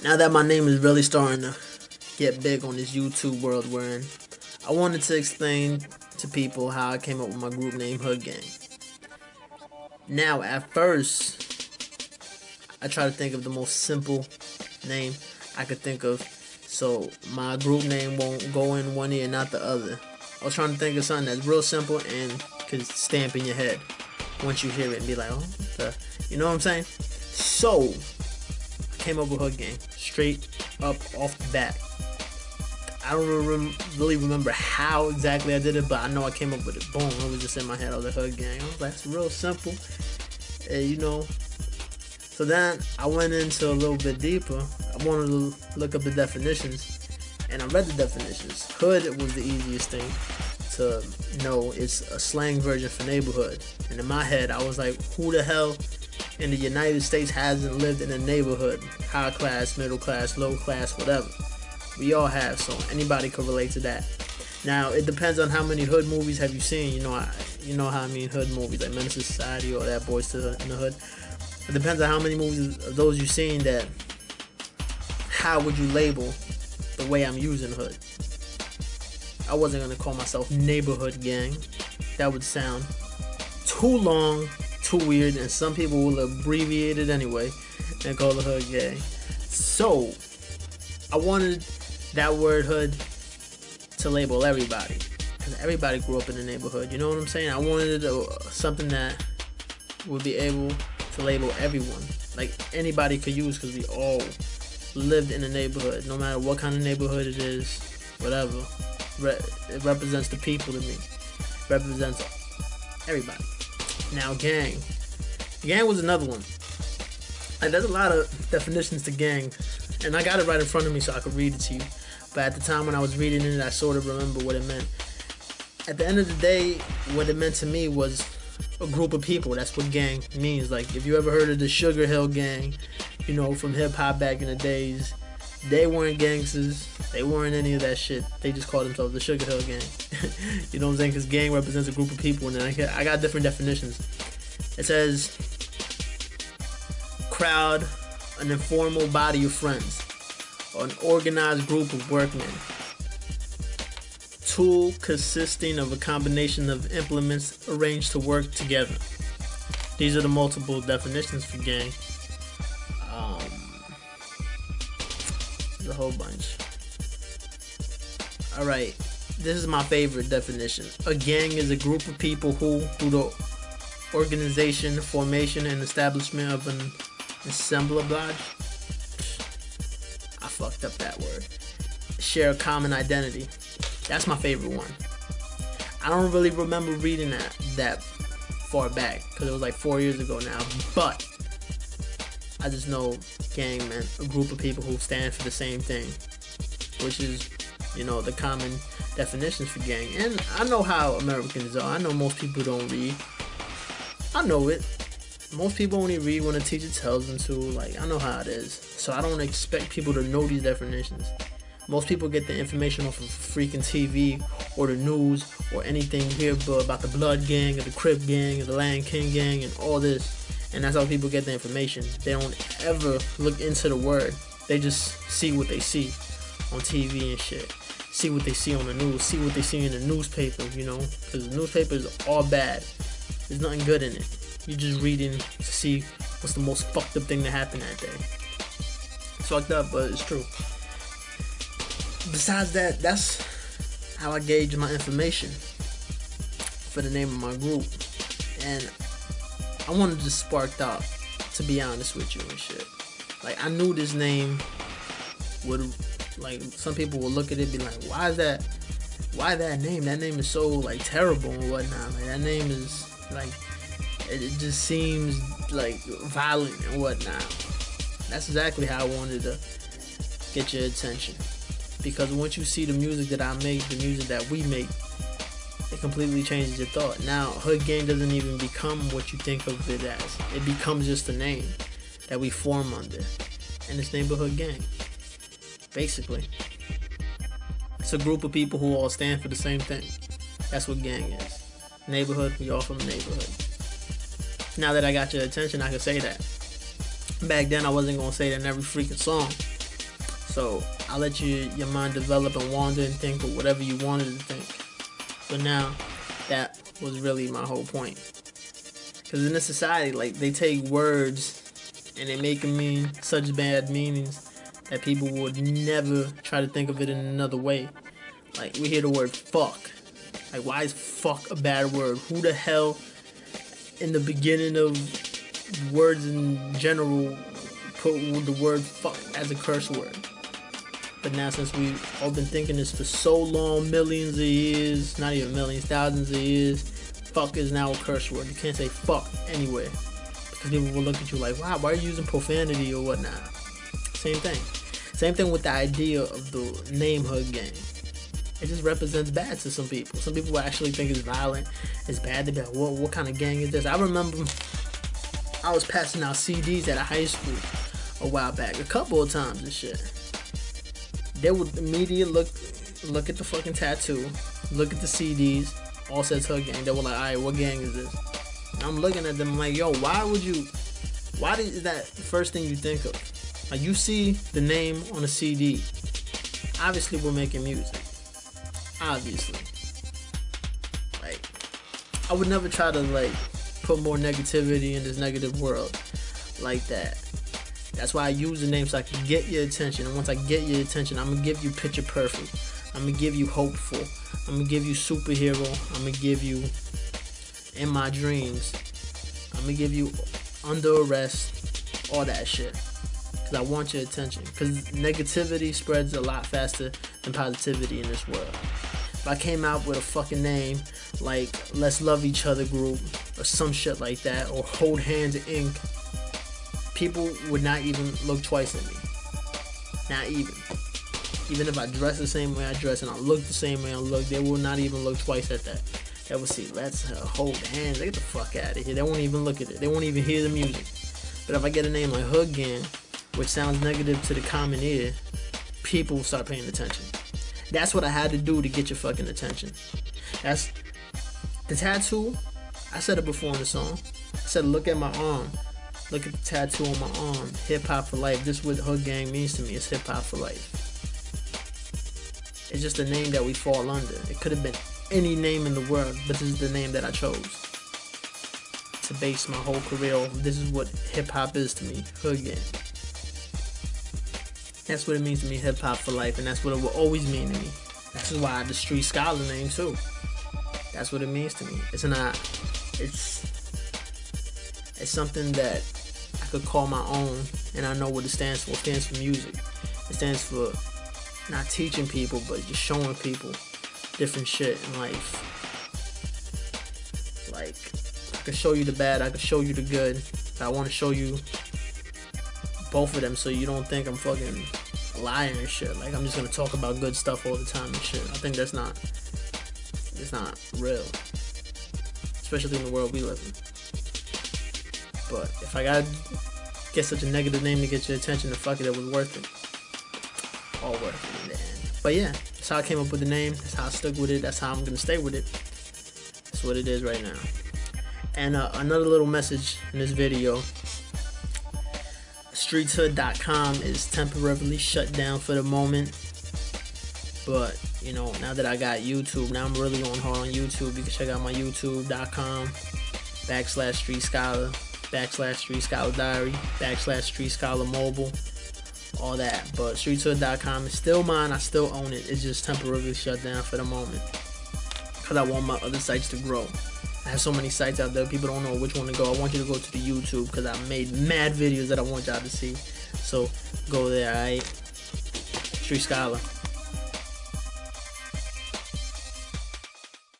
Now that my name is really starting to get big on this YouTube world we're in, I wanted to explain to people how I came up with my group name Hood Gang. Now, at first, I try to think of the most simple name I could think of, so my group name won't go in one ear and not the other. I was trying to think of something that's real simple and could stamp in your head once you hear it and be like, oh, you know what I'm saying? So, I came up with Hood Gang straight up off the bat. I don't really remember how exactly I did it, but I know I came up with it. Boom, it was just in my head. I was like, Hood Gang. I was like, it's real simple. So then I went into a little bit deeper. I wanted to look up the definitions, and I read the definitions. Hood was the easiest thing to know. It's a slang version for neighborhood. And in my head, I was like, who the hell in the United States hasn't lived in a neighborhood? High class, middle class, low class, whatever. We all have, so anybody could relate to that. Now, it depends on how many hood movies have you seen. You know how I mean hood movies, like Menace to Society or that Boys in the Hood. It depends on how many movies of those you've seen. That how would you label the way I'm using hood? I wasn't gonna call myself neighborhood gang. That would sound too long, too weird, and some people will abbreviate it anyway and call it hood gang. So I wanted that word hood to label everybody, because everybody grew up in the neighborhood. You know what I'm saying? I wanted something that would be able to label everyone, like anybody could use, because we all lived in a neighborhood, no matter what kind of neighborhood it is, whatever. It represents the people to me. It represents everybody. Now, gang was another one. Like, there's a lot of definitions to gang, and I got it right in front of me so I could read it to you. But at the time when I was reading it, I sort of remember what it meant. At the end of the day, what it meant to me was a group of people. That's what gang means. Like, if you ever heard of the Sugar Hill Gang, from hip hop back in the days, they weren't gangsters. They weren't any of that shit. They just called themselves the Sugar Hill Gang. You know what I'm saying? Because gang represents a group of people, and then I got different definitions. It says crowd, an informal body of friends, or an organized group of workmen. Tool consisting of a combination of implements arranged to work together. These are the multiple definitions for gang. There's a whole bunch. Alright, this is my favorite definition. A gang is a group of people who, through the organization, formation, and establishment of an assemblage, I fucked up that word, share a common identity. That's my favorite one. I don't really remember reading that far back, because it was like 4 years ago now, but I just know gang meant a group of people who stand for the same thing, which is, the common definitions for gang. And I know how Americans are. I know most people don't read. I know it. Most people only read when a teacher tells them to. Like, I know how it is. So I don't expect people to know these definitions. Most people get the information off of freaking TV or the news or anything you hear about the Blood Gang or the Crip Gang or the Lion King Gang and all this. And that's how people get the information. They don't ever look into the word. They just see what they see on TV and shit. See what they see on the news. See what they see in the newspaper, because the newspaper is all bad. There's nothing good in it. You're just reading to see what's the most fucked up thing that happened that day. It's fucked up, but it's true. Besides that, that's how I gauge my information for the name of my group. And I wanted to spark out, to be honest with you and shit. Like, I knew this name would, like, some people will look at it and be like, why that name? That name is so, like, terrible and whatnot. Like, that name is, like, it just seems, like, violent and whatnot. That's exactly how I wanted to get your attention. Because once you see the music that I make, the music that we make, it completely changes your thought. Now, Hood Gang doesn't even become what you think of it as. It becomes just a name that we form under. And it's Neighborhood Gang. Basically. It's a group of people who all stand for the same thing. That's what gang is. Neighborhood, we all from the neighborhood. Now that I got your attention, I can say that. Back then, I wasn't going to say that in every freaking song. So I'll let your mind develop and wander and think of whatever you wanted to think. But now, that was really my whole point. Because in this society, like, they take words and they make them mean such bad meanings that people would never try to think of it in another way. Like, we hear the word fuck. Like, why is fuck a bad word? Who the hell in the beginning of words in general put the word fuck as a curse word? But now, since we've all been thinking this for so long, millions of years, not even millions, thousands of years, fuck is now a curse word. You can't say fuck anywhere, because people will look at you like, wow, why are you using profanity or whatnot? Same thing. Same thing with the idea of the name Hood Gang. It just represents bad to some people. Some people will actually think it's violent, it's bad. They be like, what kind of gang is this? I remember I was passing out CDs at a high school a while back, a couple of times and shit. They would immediately look at the fucking tattoo, look at the CDs, all says Hood Gang. They were like, alright, what gang is this? And I'm looking at them like, yo, why is that the first thing you think of? Like, you see the name on a CD. Obviously, we're making music. Obviously. Like, I would never try to, like, put more negativity in this negative world like that. That's why I use the name, so I can get your attention. And once I get your attention, I'm going to give you picture perfect. I'm going to give you hopeful. I'm going to give you superhero. I'm going to give you in my dreams. I'm going to give you under arrest. All that shit. Because I want your attention. Because negativity spreads a lot faster than positivity in this world. If I came out with a fucking name like Let's Love Each Other Group or some shit like that, or Hold Hands Inc., people would not even look twice at me. Not even. Even if I dress the same way I dress and I look the same way I look, they will not even look twice at that. They will see, let's hold hands. Get the fuck out of here. They won't even look at it. They won't even hear the music. But if I get a name like Hood Gang, which sounds negative to the common ear, people will start paying attention. That's what I had to do to get your fucking attention. That's the tattoo. I said it before in the song. I said, look at my arm. Look at the tattoo on my arm. Hip hop for life. This is what Hood Gang means to me. It's hip hop for life. It's just a name that we fall under. It could have been any name in the world, but this is the name that I chose to base my whole career on. This is what hip hop is to me. Hood Gang. That's what it means to me. Hip hop for life, and that's what it will always mean to me. That's why the Street Scholar name too. That's what it means to me. It's not. It's something that I could call my own, and I know what it stands for. It stands for music. It stands for not teaching people, but just showing people different shit in life. Like, I could show you the bad, I could show you the good. I want to show you both of them, so you don't think I'm fucking lying and shit. Like, I'm just gonna talk about good stuff all the time and shit. I think it's not real, especially in the world we live in. But if I gotta get such a negative name to get your attention, then fuck it, it was worth it. All worth it in the end. But yeah, that's how I came up with the name. That's how I stuck with it. That's how I'm gonna stay with it. That's what it is right now. And another little message in this video. Streetshood.com is temporarily shut down for the moment. But, you know, now that I got YouTube, now I'm really going hard on YouTube. You can check out my youtube.com/Street Scholar, /Street Scholar Diary, /Street Scholar Mobile, all that. But Streetshood.com is still mine. I still own it. It's just temporarily shut down for the moment, because I want my other sites to grow. I have so many sites out there, people don't know which one to go. I want you to go to the YouTube, because I made mad videos that I want y'all to see. So go there, alright? Street Scholar.